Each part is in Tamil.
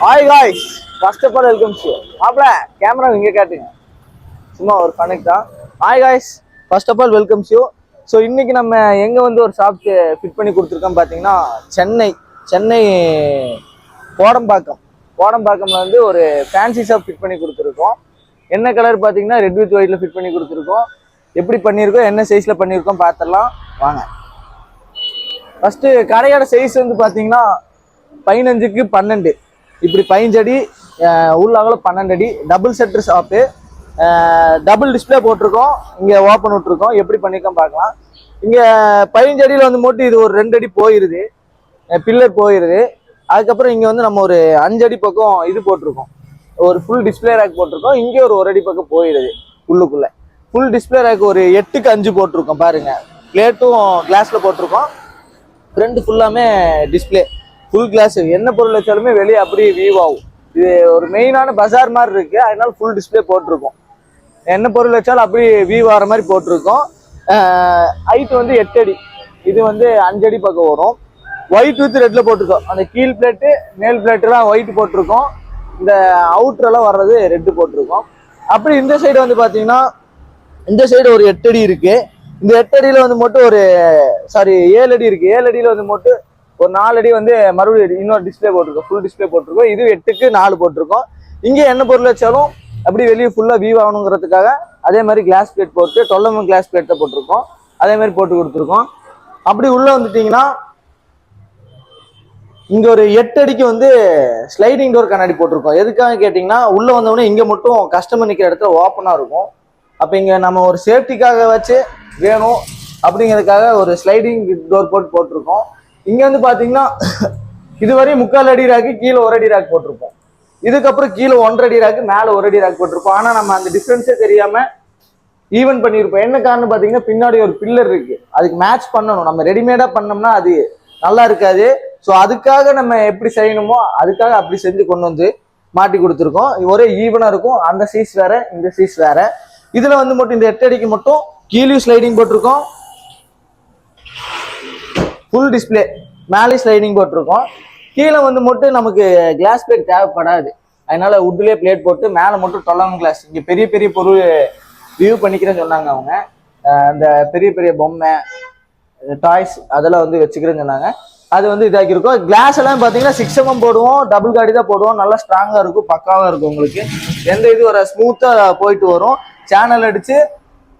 Hi guys, first of all welcome to you. மாப்ள கேமரா இங்க காட்டுங்க. சும்மா ஒரு கனெக்ட் தான். Hi guys, first of all welcome to you. So இன்னைக்கு நம்ம எங்க வந்து ஒரு ஷாப் ஃபிட் பண்ணி கொடுத்துருக்கோம் பார்த்தீங்கன்னா சென்னை கோடம்பாக்கம்ல வந்து ஒரு ஃபேன்சி ஷாப் ஃபிட் பண்ணி கொடுத்துருக்கோம். என்ன கலர் பார்த்தீங்கன்னா ரெட் வித் ஒயிட்ல ஃபிட் பண்ணி கொடுத்துருக்கோம். எப்படி பண்ணியிருக்கோம், என்ன சைஸ்ல பண்ணியிருக்கோம் பார்த்துடலாம் வாங்க. ஃபர்ஸ்ட் கடையோட சைஸ் வந்து பார்த்தீங்கன்னா 15க்கு 12, இப்படி 15 அடி உள்ளாகல 12 அடி, டபுள் செட்டர் ஷாப்பு, டபுள் டிஸ்பிளே போட்டிருக்கோம். இங்கே ஓப்பன் விட்டுருக்கோம். எப்படி பண்ணியிருக்கோம் பார்க்கலாம். இங்கே 15 அடியில் வந்து மட்டும் இது ஒரு 2 அடி போயிடுது, பில்லர் போயிடுது. அதுக்கப்புறம் இங்கே வந்து நம்ம ஒரு 5 அடி பக்கம் இது போட்டிருக்கோம், ஒரு ஃபுல் டிஸ்பிளே ரேக் போட்டிருக்கோம். இங்கே ஒரு அடி பக்கம் போயிடுது உள்ளுக்குள்ளே. ஃபுல் டிஸ்பிளே ரேக் ஒரு 8க்கு 5 போட்டிருக்கோம் பாருங்க. பிளேட்டும் கிளாஸில் போட்டிருக்கோம். ஃப்ரண்ட் ஃபுல்லாமே டிஸ்பிளே ஃபுல் கிளாஸ். என்ன பொருள் வச்சாலுமே வெளியே அப்படியே வியூ ஆகும். இது ஒரு மெயினான பஜார் மாதிரி இருக்கு, அதனால ஃபுல் டிஸ்பிளே போட்டிருக்கோம். என்ன பொருள் வச்சாலும் அப்படியே வியூ ஆகிற மாதிரி போட்டிருக்கோம். ஹைட் வந்து 8 அடி, இது வந்து 5 அடி பக்கம் வரும். ஒயிட் வித் ரெட்ல போட்டிருக்கோம். அந்த கீழ் பிளேட்டு மேல் பிளேட்டுலாம் ஒயிட் போட்டிருக்கோம். இந்த அவுட்டரெல்லாம் வர்றது ரெட்டு போட்டிருக்கோம். அப்படி இந்த சைடு வந்து பார்த்தீங்கன்னா இந்த சைடு ஒரு 8 அடி இருக்கு. இந்த 8 அடியில் வந்து மட்டும் ஒரு 7 அடி இருக்கு. 7 அடியில் வந்து மட்டும் ஒரு 4 அடி வந்து மறுபடியும் இன்னொரு டிஸ்பிளே போட்டிருக்கோம், ஃபுல் டிஸ்பிளே போட்டிருக்கோம். இது 8க்கு 4 போட்டிருக்கோம். இங்கே என்ன பொருள் வச்சாலும் அப்படி வெளியே ஃபுல்லாக வியூ ஆகணுங்கிறதுக்காக அதே மாதிரி கிளாஸ் பிளேட் போட்டு 12mm கிளாஸ் பிளேட்டை போட்டிருக்கோம். அதே மாதிரி போட்டு கொடுத்துருக்கோம். அப்படி உள்ள வந்துட்டீங்கன்னா இங்க ஒரு 8 அடிக்கு வந்து ஸ்லைடிங் டோர் கண்ணாடி போட்டிருக்கோம். எதுக்காக கேட்டிங்கன்னா உள்ள வந்தவொடனே இங்கே மட்டும் கஸ்டமர் நிற்கிற இடத்துல ஓப்பனாக இருக்கும். அப்போ இங்கே நம்ம ஒரு சேஃப்டிக்காக வச்சு வேணும் அப்படிங்கிறதுக்காக ஒரு ஸ்லைடிங் டோர் போட்டிருக்கோம். இங்க வந்து பாத்தீங்கன்னா இதுவரையும் 3/4 அடி ராக்கு, கீழே 1 அடி ராக் போட்டிருப்போம். இதுக்கப்புறம் கீழே 1.5 அடி ராக்கு, மேலே 1 அடி ராக் போட்டிருப்போம். ஆனா நம்ம அந்த டிஃபரன்ஸே தெரியாம ஈவன் பண்ணியிருப்போம். என்ன காரணம் பாத்தீங்கன்னா பின்னாடி ஒரு பில்லர் இருக்கு, அதுக்கு மேட்ச் பண்ணணும். நம்ம ரெடிமேடா பண்ணோம்னா அது நல்லா இருக்காது. ஸோ அதுக்காக நம்ம எப்படி செய்யணுமோ அதுக்காக அப்படி செஞ்சு கொண்டு வந்து மாட்டி கொடுத்துருக்கோம். ஒரே ஈவனா இருக்கும். அந்த சைஸ் வேற, இந்த சைஸ் வேற. இதுல வந்து மட்டும் இந்த 8 அடிக்கு மட்டும் கீழே ஸ்லைடிங் போட்டிருக்கோம், ஃபுல் டிஸ்பிளே மேலே ஸ்லைடிங் போட்டிருக்கோம். கீழே வந்து மட்டும் நமக்கு கிளாஸ் பிளேட் தேவைப்படாது, அதனால உட்லேயே பிளேட் போட்டு மேலே மட்டும் 12mm கிளாஸ். இங்கே பெரிய பெரிய பொருள் வியூ பண்ணிக்கிறேன்னு சொன்னாங்க அவங்க. அந்த பெரிய பெரிய பொம்மை டாய்ஸ் அதெல்லாம் வந்து வச்சுக்கிறேன்னு சொன்னாங்க. அது வந்து இதாக்கியிருக்கோம். கிளாஸ் எல்லாம் பார்த்தீங்கன்னா 6mm போடுவோம், டபுள் காடி தான் போடுவோம். நல்லா ஸ்ட்ராங்காக இருக்கும், பக்காவாக இருக்கும். உங்களுக்கு எந்த இது ஒரு ஸ்மூத்தாக போயிட்டு வரும். சேனல் அடிச்சு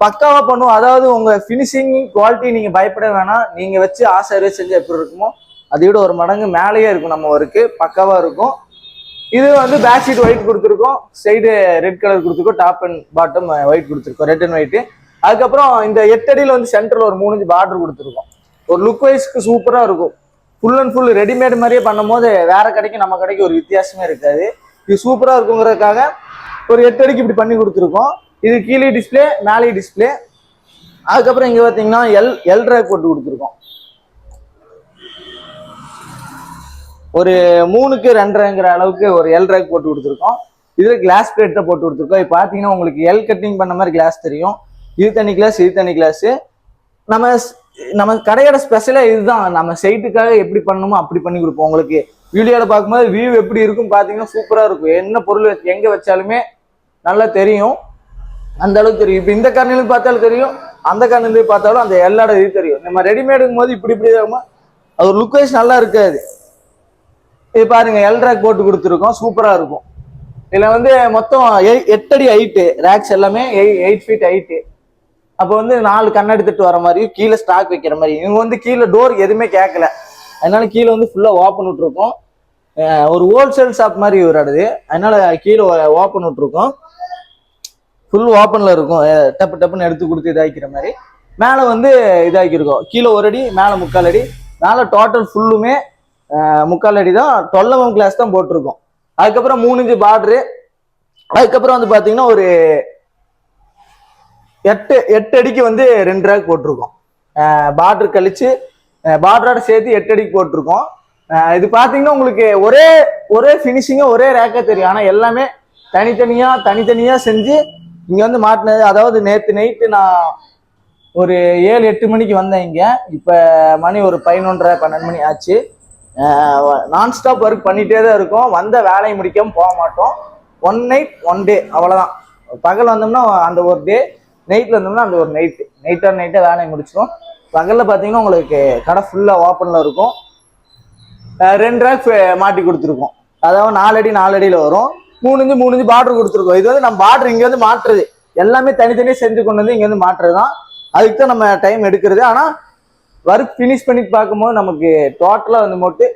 பக்காவா பண்ணுவோம். அதாவது உங்க பினிஷிங் குவாலிட்டி நீங்க பயப்பட வேணாம். நீங்க வச்சு ஆசை செஞ்சு எப்படி இருக்குமோ அதை விட ஒரு மடங்கு மேலேயே இருக்கும். நம்ம ஒர்க்கு பக்காவா இருக்கும். இது வந்து பேக் சீட் ஒயிட் கொடுத்துருக்கோம், சைடு ரெட் கலர் கொடுத்துருக்கோம், டாப் அண்ட் பாட்டம் ஒயிட் கொடுத்துருக்கோம், ரெட் அண்ட் ஒயிட். அதுக்கப்புறம் இந்த 8 அடியில் வந்து சென்டர்ல ஒரு 3 இன்ச் பார்டர் கொடுத்துருக்கோம். ஒரு லுக் வைஸ்க்கு சூப்பரா இருக்கும். ஃபுல் அண்ட் ஃபுல் ரெடிமேட் மாதிரியே பண்ணும் போது வேற கடைக்கு நம்ம கடைக்கு ஒரு வித்தியாசமே இருக்காது. இது சூப்பரா இருக்குங்கிறதுக்காக ஒரு 8 அடிக்கு இப்படி பண்ணி கொடுத்துருக்கோம். இது கீழே டிஸ்பிளே, மேலே டிஸ்பிளே. அதுக்கப்புறம் இங்க பாத்தீங்கன்னா எல் ரேக் போட்டு கொடுத்துருக்கோம். ஒரு 3க்கு 2.5ங்கிற அளவுக்கு ஒரு எல் ரேக் போட்டு கொடுத்துருக்கோம். இதுல கிளாஸ் பிளேட் தான் போட்டு கொடுத்துருக்கோம். இப்போ பாத்தீங்கன்னா உங்களுக்கு எல் கட்டிங் பண்ண மாதிரி கிளாஸ் தெரியும். இது தனி கிளாஸ், இது தனி கிளாஸ். நம்ம கடையோட ஸ்பெஷலா இதுதான். நம்ம சைட்டுக்காக எப்படி பண்ணணுமோ அப்படி பண்ணி கொடுப்போம். உங்களுக்கு வீடியோல பார்க்கும்போது வியூ எப்படி இருக்கும் பாத்தீங்கன்னா சூப்பரா இருக்கும். என்ன பொருள் எங்க வச்சாலுமே நல்லா தெரியும், அந்த அளவுக்கு தெரியும். இப்போ இந்த கண்ணிலும் பார்த்தாலும் தெரியும், அந்த கண்ணிலும் பார்த்தாலும் அந்த எல்லாரோட இது தெரியும். நம்ம ரெடிமேடுக்கும் போது இப்படி ஆகுமா அது ஒரு லுக் வைஸ் நல்லா இருக்காது. இது பாருங்க எல் ரேக் போட்டு கொடுத்துருக்கோம், சூப்பரா இருக்கும். இதுல வந்து மொத்தம் 8 அடி ஹைட்டு, ரேக்ஸ் எல்லாமே 8 ஃபீட் ஹைட்டு. அப்போ வந்து 4 கண்ணாடி தட்டு வர மாதிரி, கீழே ஸ்டாக் வைக்கிற மாதிரி. இவங்க வந்து கீழே டோர் எதுவுமே கேட்கல, அதனால கீழே வந்து ஃபுல்லா ஓப்பன் விட்டுருக்கோம். ஒரு ஹோல்சேல் ஷாப் மாதிரி விளையாடுது, அதனால கீழே ஓப்பன் விட்டுருக்கோம். ஃபுல் ஓப்பன்ல இருக்கும், டப்பு டப்புன்னு எடுத்து கொடுத்து இதாக்கிற மாதிரி. மேலே வந்து இதாக்கியிருக்கோம். கீழே 1 அடி, மேலே 3/4 அடி. மேலே டோட்டல் ஃபுல்லுமே 3/4 அடி தான். 12mm கிளாஸ் தான் போட்டிருக்கோம். அதுக்கப்புறம் 3 இன்ச் பார்டரு. அதுக்கப்புறம் வந்து பார்த்தீங்கன்னா ஒரு 8 அடிக்கு வந்து 2 ரேக் போட்டிருக்கோம். பார்டர் கழிச்சு பார்டரோட சேர்த்து 8 அடிக்கு போட்டிருக்கோம். இது பார்த்தீங்கன்னா உங்களுக்கு ஒரே ஃபினிஷிங்காக ஒரே ரேக்காக தெரியும். ஆனால் எல்லாமே தனித்தனியா செஞ்சு இங்க வந்து மாட்டினது. அதாவது நேற்று நைட்டு நான் ஒரு 7-8 மணிக்கு வந்தேன் இங்க. இப்ப மணி ஒரு 11:30-12 மணி ஆச்சு. நான் ஸ்டாப் ஒர்க் பண்ணிகிட்டே தான் இருக்கும். வந்த வேலையை முடிக்காமல் போக மாட்டோம். 1 நைட் 1 டே அவ்வளோதான். பகல் வந்தோம்னா அந்த ஒரு டே, நைட்டில் வந்தோம்னா அந்த ஒரு நைட்டாக வேலையை முடிச்சிடும். பகலில் பார்த்தீங்கன்னா உங்களுக்கு கடை ஃபுல்லாக ஓப்பனில் இருக்கும். 2 ரேக் மாட்டி கொடுத்துருக்கோம். அதாவது 4 அடி 4 அடியில் வரும். 3 இன்ச்சு 3 இன்ச்சு பார்டர் கொடுத்துருக்கோம். இது வந்து நம்ம பார்டர் இங்கே வந்து மாற்றுறது எல்லாமே தனித்தனியாக செஞ்சு கொண்டு வந்து இங்கே வந்து மாற்றுறது தான். அதுக்கு தான் நம்ம டைம் எடுக்கிறது. ஆனால் ஒர்க் ஃபினிஷ் பண்ணி பார்க்கும்போது நமக்கு டோட்டலாக வந்து மட்டும்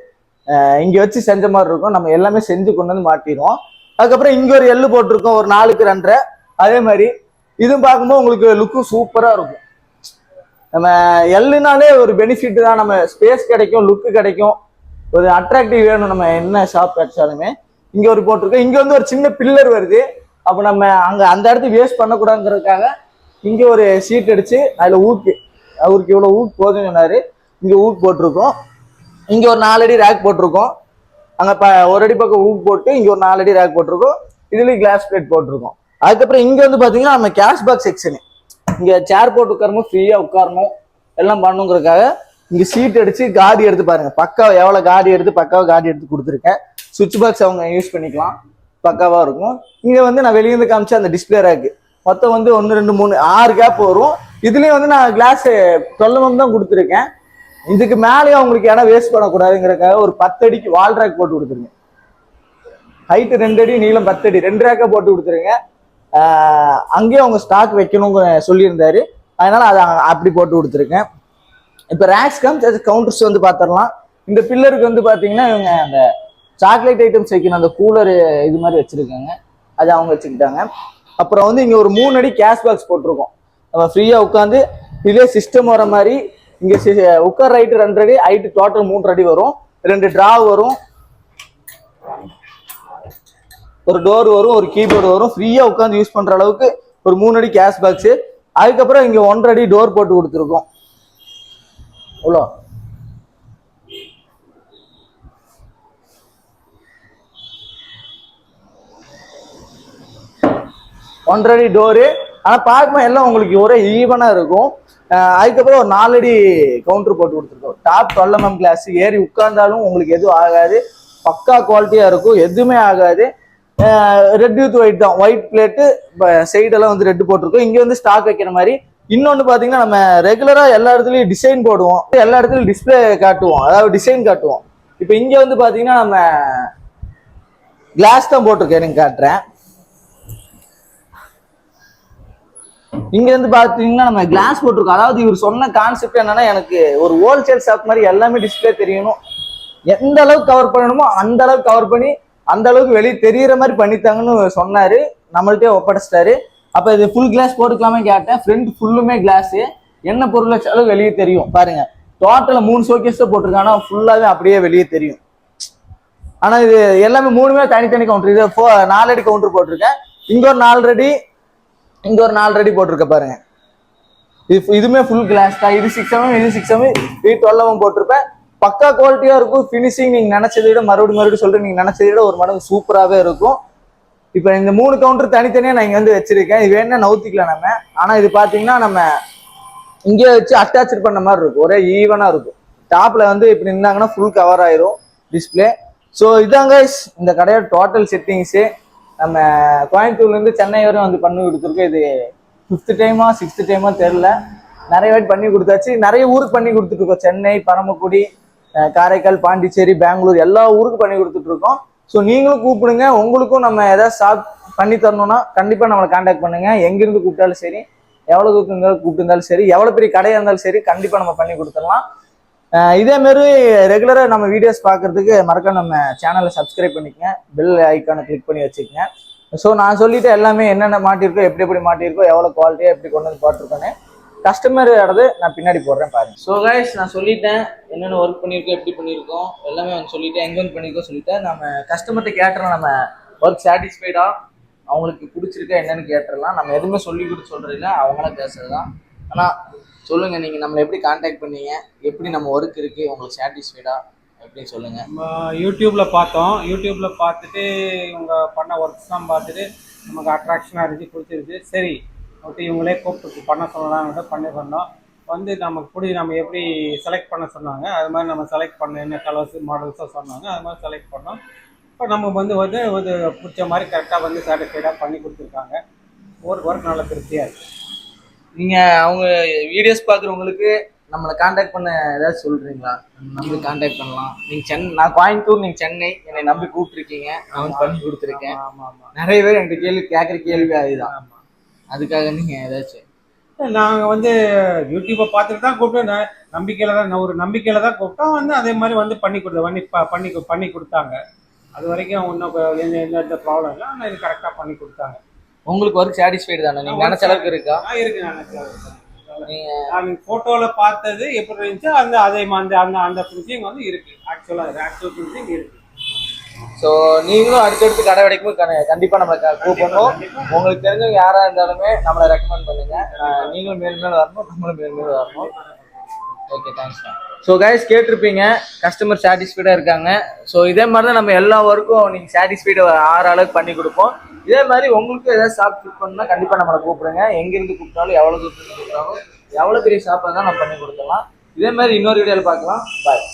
இங்கே வச்சு செஞ்ச மாதிரி இருக்கும். நம்ம எல்லாமே செஞ்சு கொண்டு வந்து மாட்டிடுவோம். அதுக்கப்புறம் இங்கே ஒரு எள்ளு போட்டிருக்கோம், ஒரு 4க்கு 2.5. அதே மாதிரி இதுவும் பார்க்கும்போது உங்களுக்கு லுக்கும் சூப்பராக இருக்கும். நம்ம எள்ளுனாலே ஒரு பெனிஃபிட் தான். நம்ம ஸ்பேஸ் கிடைக்கும், லுக்கு கிடைக்கும், ஒரு அட்ராக்டிவ் வேணும். நம்ம என்ன ஷாப் கிடைச்சாலுமே இங்கே ஒரு போட்டிருக்கோம். இங்கே வந்து ஒரு சின்ன பில்லர் வருது. அப்போ நம்ம அங்கே அந்த இடத்துக்கு வேஸ்ட் பண்ணக்கூடாதுங்கிறதுக்காக இங்கே ஒரு சீட் அடிச்சு அதில் அவருக்கு இவ்வளோ ஊக்கு போதுன்னு சொன்னார். இங்கே ஊக்கு போட்டிருக்கோம். இங்கே ஒரு 4 அடி ரேக் போட்டிருக்கோம். அங்கே ஒரு அடி பக்கம் ஊக்கு போட்டு இங்கே ஒரு 4 அடி ரேக் போட்டிருக்கோம். இதுலேயும் கிளாஸ் பிளேட் போட்டிருக்கோம். அதுக்கப்புறம் இங்கே வந்து பார்த்தீங்கன்னா நம்ம கேஷ் பாக்ஸ் செக்ஷனு. இங்கே சேர் போட்டு உட்காரணும், ஃப்ரீயாக உட்காரணும், எல்லாம் பண்ணுங்கிறதுக்காக இங்கே சீட் அடிச்சு காடி எடுத்து பாருங்க. பக்காவை எவ்வளோ காடி எடுத்து கொடுத்துருக்கேன். சுவிட்ச் பாக்ஸ் அவங்க யூஸ் பண்ணிக்கலாம், பக்காவாக இருக்கும். இங்கே வந்து நான் வெளியேருந்து காமிச்சா அந்த டிஸ்பிளே ரேக்கு மொத்தம் வந்து 1 2 3 6 கேப் வரும். இதுலேயும் வந்து நான் கிளாஸ் 12 mm தான் கொடுத்துருக்கேன். இதுக்கு மேலேயும் அவங்களுக்கு இடம் வேஸ்ட் பண்ணக்கூடாதுங்கிறதுக்காக ஒரு 10 அடிக்கு வால் ரேக் போட்டு கொடுத்துருங்க. ஹைட்டு 2 அடி, நீளம் 10 அடி, 2 ரேக்கை போட்டு கொடுத்துருங்க. அங்கேயே அவங்க ஸ்டாக் வைக்கணும்னு சொல்லியிருந்தாரு. அதனால அதை அப்படி போட்டு கொடுத்துருக்கேன். இப்போ ரேக்ஸ் கவுண்டர்ஸ் வந்து பார்த்துடலாம். இந்த பில்லருக்கு வந்து பார்த்தீங்கன்னா இவங்க அந்த சாக்லேட் ஐட்டம்ஸ் வைக்கணும், அந்த கூலர் இது மாதிரி வச்சிருக்காங்க, அதை அவங்க வச்சுக்கிட்டாங்க. அப்புறம் வந்து இங்கே ஒரு 3 அடி கேஷ் பாக்ஸ் போட்டிருக்கோம். நம்ம ஃப்ரீயாக உட்காந்து இதே சிஸ்டம் வர மாதிரி இங்கே உட்கார் ஹைட்டு 2 அடி, ஹைட்டு டோட்டல் 3 அடி வரும். 2 ட்ரா வரும், ஒரு டோர் வரும், ஒரு கீபோர்டு வரும். ஃப்ரீயாக உட்காந்து யூஸ் பண்ணுற அளவுக்கு ஒரு 3 அடி கேஷ் பாக்ஸு. அதுக்கப்புறம் இங்கே 1.5 அடி டோர் போட்டு கொடுத்துருக்கோம். எவ்வளோ 1.5 அடி டோரு. ஆனால் பார்க்கும்போது எல்லாம் உங்களுக்கு ஒரே ஈவனாக இருக்கும். அதுக்கப்புறம் ஒரு 4 அடி கவுண்டர் போட்டு கொடுத்துருக்கோம். Top 12 mm glass. ஏறி உட்கார்ந்தாலும் உங்களுக்கு எதுவும் ஆகாது, பக்கா குவாலிட்டியாக இருக்கும், எதுவுமே ஆகாது. ரெட் வித் ஒயிட் தான், ஒயிட் பிளேட்டு, சைடெல்லாம் வந்து ரெட் போட்டிருக்கோம். இங்கே வந்து ஸ்டாக் வைக்கிற மாதிரி. இன்னொன்று பார்த்தீங்கன்னா நம்ம ரெகுலராக எல்லா இடத்துலையும் டிசைன் போடுவோம், எல்லா இடத்துலையும் டிஸ்பிளே காட்டுவோம், அதாவது டிசைன் காட்டுவோம். இப்போ இங்கே வந்து பார்த்தீங்கன்னா நம்ம கிளாஸ் தான் போட்டிருக்கேன், எனக்கு காட்டுறேன். இங்க இருந்து பாத்தீங்கன்னா நம்ம கிளாஸ் போட்டிருக்கோம். அதாவது இவர் சொன்ன கான்செப்ட் என்னன்னா, எனக்கு ஒரு ஹோல்சேல் ஷாப் மாதிரி எல்லாமே டிஸ்பிளே தெரியணும், எந்த அளவுக்கு கவர் பண்ணணுமோ அந்த அளவுக்கு கவர் பண்ணி அந்த அளவுக்கு வெளியே தெரியற மாதிரி பண்ணித்தாங்கன்னு சொன்னாரு. நம்மள்ட்டே ஒப்படைச்சிட்டாரு. அப்ப இது ஃபுல் கிளாஸ் போட்டுக்கலாமே கேட்டேன். ஃப்ரண்ட் ஃபுல்லுமே கிளாஸ், என்ன பொருள் வச்சாலும் வெளியே தெரியும். பாருங்க, டோட்டலா 3 ஷோகேஸ் தான் போட்டிருக்காங்க, ஆனா ஃபுல்லாவே அப்படியே வெளியே தெரியும். ஆனா இது எல்லாமே 3மே தனித்தனி கவுண்டர். இது 4 அடி கவுண்டர் போட்டிருக்கேன். இங்க ஒரு 4 அடி, இங்க ஒரு 4 அடி போட்டிருக்க பாருங்க. இதுமே ஃபுல் கிளாஸ் தான். இது 6 mm, இது 6 mm, இது 12 mm போட்டிருப்பேன். பக்கா குவாலிட்டியா இருக்கும். ஃபினிஷிங் நீங்க நினைச்சதை விட மறுபடியும் சொல்றேன், நீங்க நினைச்சதை விட ஒரு மடங்கு சூப்பராகவே இருக்கும். இப்போ இந்த 3 கவுண்டர் தனித்தனியா நான் இங்க வந்து வச்சிருக்கேன். இது வேணா நவுத்திக்கலாம் நம்ம. ஆனா இது பாத்தீங்கன்னா நம்ம இங்கே வச்சு அட்டாச் பண்ண மாதிரி இருக்கும், ஒரே ஈவனா இருக்கும். டாப்ல வந்து இப்படி நின்னாங்கன்னா ஃபுல் கவர் ஆயிரும் டிஸ்பிளே. ஸோ இதாங்க இந்த கடையோட டோட்டல் செட்டிங்ஸு. நம்ம கோயம்புத்தூர்லேருந்து சென்னை வரையும் வந்து பண்ணி கொடுத்துருக்கோம். இது 5th டைமா 6th டைமா தெரில, நிறைய வாட்டி பண்ணி கொடுத்தாச்சு. நிறைய ஊருக்கு பண்ணி கொடுத்துட்ருக்கோம். சென்னை, பரமக்குடி, காரைக்கால், பாண்டிச்சேரி, பெங்களூர், எல்லா ஊருக்கு பண்ணி கொடுத்துட்ருக்கோம். ஸோ நீங்களும் கூப்பிடுங்க. உங்களுக்கும் நம்ம எதாவது ஷாப் பண்ணி தரணும்னா கண்டிப்பாக நம்மளை கான்டாக்ட் பண்ணுங்க. எங்கிருந்து கூப்பிட்டாலும் சரி, எவ்வளோ தூரம் இருந்தாலும் கூப்பிட்டு இருந்தாலும் சரி, எவ்வளோ பெரிய கடையாக இருந்தாலும் சரி, கண்டிப்பாக நம்ம பண்ணி கொடுத்துடலாம். இதேமாரி ரெகுலராக நம்ம வீடியோஸ் பார்க்கறதுக்கு மறக்காம நம்ம சேனலை சப்ஸ்கிரைப் பண்ணிக்கங்க, பெல் ஐக்கானை கிளிக் பண்ணி வச்சுக்கோங்க. ஸோ நான் சொல்லிட்டு எல்லாமே என்னென்ன மாட்டியிருக்கோ, எப்படி மாட்டியிருக்கோ, எவ்வளோ குவாலிட்டியாக எப்படி கொண்டு வந்து போட்டிருக்கோன்னு கஸ்டமரோடது நான் பின்னாடி போடுறேன் பாருங்க. ஸோ கைஸ், நான் சொல்லிட்டேன் என்னென்ன ஒர்க் பண்ணியிருக்கோம், எப்படி பண்ணியிருக்கோம், எல்லாமே வந்து சொல்லிட்டேன், எங்கே வந்து பண்ணியிருக்கோம் சொல்லிட்டேன். நம்ம கஸ்டமர்கிட்ட கேட்டுறோம், நம்ம ஒர்க் சாட்டிஸ்ஃபைடா, அவங்களுக்கு பிடிச்சிருக்கா என்னன்னு கேட்டுடலாம். நம்ம எதுவுமே சொல்லி கொடுத்து சொல்றது இல்லை, அவங்களாம் பேசுறது தான். ஆனால் சொல்லுங்க, நீங்க நம்மளை எப்படி கான்டாக்ட் பண்ணீங்க, எப்படி நம்ம ஒர்க் இருக்கு, உங்களுக்கு சாட்டிஸ்ஃபைடா எப்படி சொல்லுங்க. நம்ம யூடியூப்ல பார்த்தோம். யூடியூப்ல பார்த்துட்டு இவங்க பண்ண ஒர்க்ஸ்லாம் பார்த்துட்டு நமக்கு அட்ராக்ஷனாக இருந்துச்சு, பிடிச்சிருச்சு. சரி ஓகே, இவங்களே கூப்பிட்டு பண்ண சொல்லலாம்னு பண்ணி பண்ணோம். வந்து நம்ம எப்படி செலக்ட் பண்ண சொன்னாங்க, அது மாதிரி நம்ம செலக்ட் பண்ண என்ன கலர்ஸ் மாடல்ஸோ சொன்னாங்க, அது மாதிரி செலக்ட் பண்ணோம். இப்போ நம்ம வந்து வந்து ஒரு பிடிச்ச மாதிரி கரெக்டாக வந்து சாட்டிஸ்ஃபைடாக பண்ணி கொடுத்துருக்காங்க. ஒர்க் நல்ல திருப்தியாக இருக்குது. நீங்க அவங்க வீடியோஸ் பாக்குறவங்களுக்கு நம்மளை காண்டாக்ட் பண்ண ஏதாவது சொல்றீங்களா? நம்பி காண்டாக்ட் பண்ணலாம். நீங்க நான் கோயம்புத்தூர், நீங்க சென்னை, என்னை நம்பி கூப்பிட்டுருக்கீங்க, நான் வந்து பண்ணி கொடுத்துருக்கேன். ஆமாம் ஆமாம். நிறைய பேர் என்கிட்ட கேட்குற கேள்வி அதுதான். ஆமாம். அதுக்காக நீங்க ஏதாச்சும் நாங்கள் வந்து யூடியூப்பை பார்த்துட்டு தான் கூப்பிட்டோம். நம்பிக்கையில் தான் கூப்பிட்டோம். வந்து அதே மாதிரி வந்து பண்ணி கொடுத்தாங்க. அது வரைக்கும் ஒன்றும் எந்த ப்ராப்ளம் இல்லை. ஆனால் இது கரெக்டாக பண்ணி கொடுத்தாங்க. உங்களுக்கு ஒர்க் சாட்டிஸ்ஃபைடு தானே? நீங்க நினைச்ச அளவுக்கு இருக்கா? இருக்கு. நான் ஃபோட்டோவில் பார்த்தது எப்படி இருந்துச்சோ அந்த ஃபினிஷிங் வந்து இருக்கு. ஆக்சுவல் ஃபினிஷிங் இருக்கு. ஸோ நீங்களும் அடுத்தடுத்து கடை கிடைக்கும்போது கண்டிப்பாக நம்ம கூப்பிடணும். உங்களுக்கு தெரிஞ்சவங்க யாராக இருந்தாலுமே நம்மளை ரெக்கமெண்ட் பண்ணுங்க. நீங்களும் மேலும் வரணும், நம்மளும் மேலும் வரணும். Okay, thanks. ஸோ கைஸ், கேட்டிருப்பீங்க கஸ்டமர் சாட்டிஸ்ஃபைடாக இருக்காங்க. ஸோ இதே மாதிரி தான் நம்ம எல்லா ஒர்க்கும் நீங்கள் சாட்டிஸ்ஃபைடு ஆகிற அளவுக்கு பண்ணி கொடுப்போம். இதே மாதிரி உங்களுக்கும் ஏதாவது ஷாப் ஃபிட் பண்ணால் கண்டிப்பாக நம்மளை கூப்பிடுங்க. எங்கேருந்து கூப்பிட்டாலும் எவ்வளோ தூரத்துக்கு கூப்பிட்டாலும் எவ்வளோ பெரிய ஷாப்பாக தான் நம்ம பண்ணி கொடுத்துடலாம். இதே மாதிரி இன்னொரு வீடியோவில் பார்க்கலாம். பாய்.